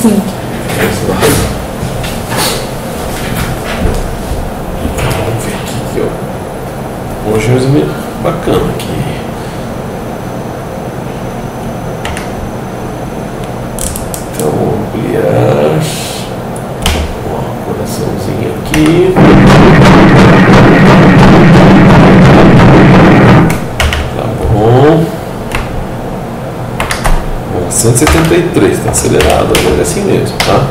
Sim. Vamos ver aqui, ó. Hoje é um exame bacana aqui. Então, ampliar. Ó, coraçãozinho aqui. Tá bom. 173, tá acelerado, mas é assim mesmo, tá?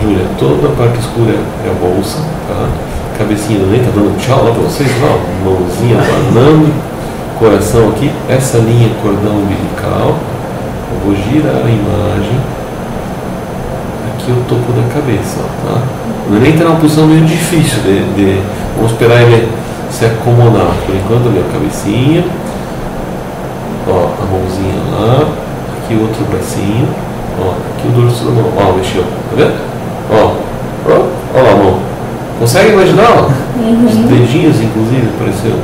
Júlia, toda a parte escura é a bolsa, tá? Cabecinha do Ney tá dando tchau lá pra vocês, ó, mãozinha abanando, coração aqui, essa linha cordão umbilical. Eu vou girar a imagem. Aqui é o topo da cabeça, ó, tá? O Ney tá numa posição meio difícil vamos esperar ele se acomodar. Por enquanto ali a cabecinha. Ó, a mãozinha lá, aqui o outro bracinho, ó, aqui o dorso da mão, ó, mexeu, tá vendo? Ó lá a mão. Consegue imaginar, ó? Os dedinhos, inclusive, apareceu.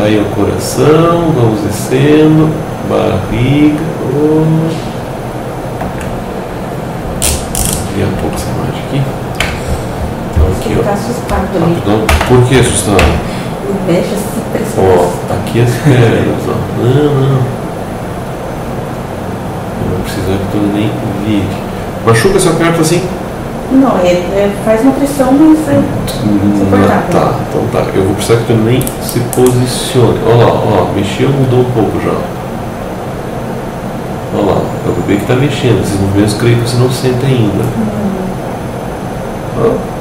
Aí o coração, vamos descendo, barriga, Vou um pouco essa imagem aqui. Então aqui, Ele ó. tá assustado ali. Rapidão. Por que assustado? Ele mexe assim, parece que Ó, aqui as pernas, ó. Não. Eu não precisar que tu nem vire. Machuca seu perna assim? Não, faz uma pressão, mas é suportável. Tá, então tá. Eu vou precisar que tu nem se posicione. Olha lá, ó, mexeu, mudou um pouco já. Olha lá, é o bebê que tá mexendo. Esses movimentos creio que você não sente ainda. Ó.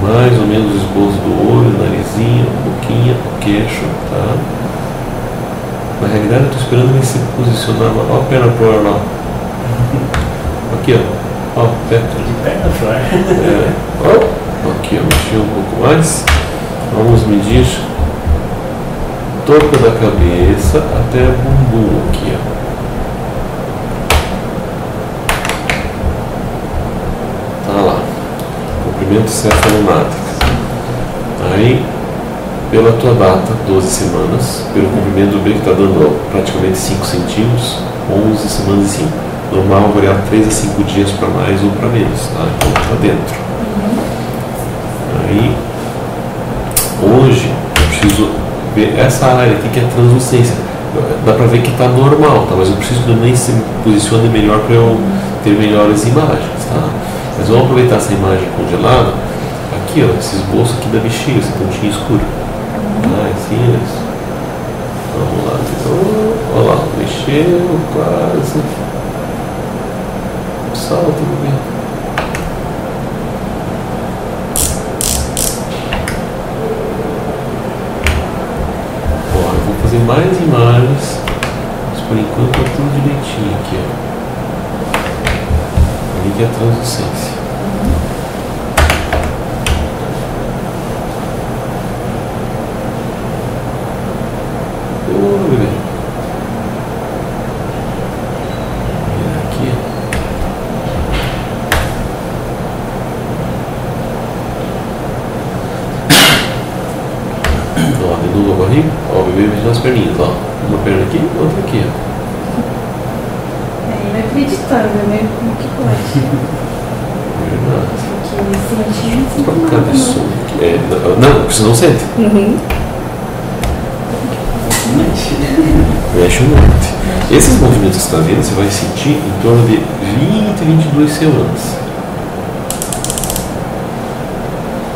Mais ou menos o esboço do olho, narizinho, boquinha, queixo, tá? Na realidade eu estou esperando ele se posicionar lá. Ó a perna pro ar lá. Aqui, ó. Ó, pé. De perna pro ar. É. Ó. Aqui, ó. Mexer um pouco mais. Vamos medir topo da cabeça até o bumbum aqui, ó. Tá lá. Comprimento cefalonátrico. Aí, pela tua data, 12 semanas, pelo comprimento do bebê que está dando praticamente 5 centímetros, 11 semanas e 5. Normal variar 3 a 5 dias para mais ou para menos, tá? Então tá dentro. Aí, hoje, eu preciso ver essa área aqui que é a translucência. Dá para ver que está normal, tá? Mas eu preciso que o Ney se posicione melhor para eu ter melhores imagens, tá? Mas vamos aproveitar essa imagem congelada. Aqui, ó, esse esboço aqui da bexiga, esse pontinho escuro. Assim, isso. Vamos lá. Olha lá, mexeu quase. Salta, bebê. Ó, eu vou fazer mais imagens. Mas por enquanto tá tudo direitinho aqui, ó. Ali que é a translucência. Bebê. Aqui. Ó, de novo a barriga. Ó, o bebê mexendo as perninhas, ó. Uma perna aqui, outra aqui, ó. É inacreditável, né? Como que pode? Verdade. Porque Cadê som? Não, você não sente. Mexe um monte. Esses movimentos que você está vendo, você vai sentir em torno de 20 a 22 semanas.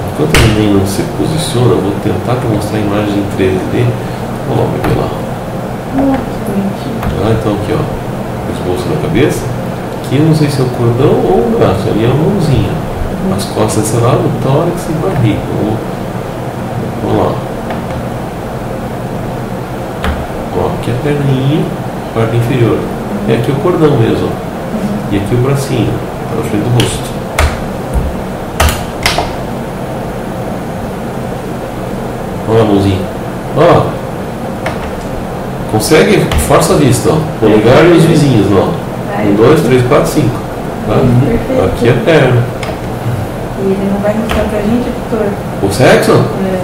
Enquanto o neném não se posiciona, eu vou tentar para mostrar a imagem em 3D. Olha lá o bebê lá. Então aqui, ó, o esboço da cabeça. Aqui eu não sei se é o cordão ou o braço, ali é a mãozinha. As costas desse lado, tórax e barriga. Vamos lá. Ó, aqui a perninha, parte inferior. E aqui o cordão mesmo. E aqui o bracinho, tá na frente do rosto. Olha a mãozinha. Ó. Consegue? Força a vista, ó. Polegar e os vizinhos, ó. 1, 2, 3, 4, 5. Tá? Aqui é a perna. E ele não vai mostrar pra gente, doutor? O sexo? É.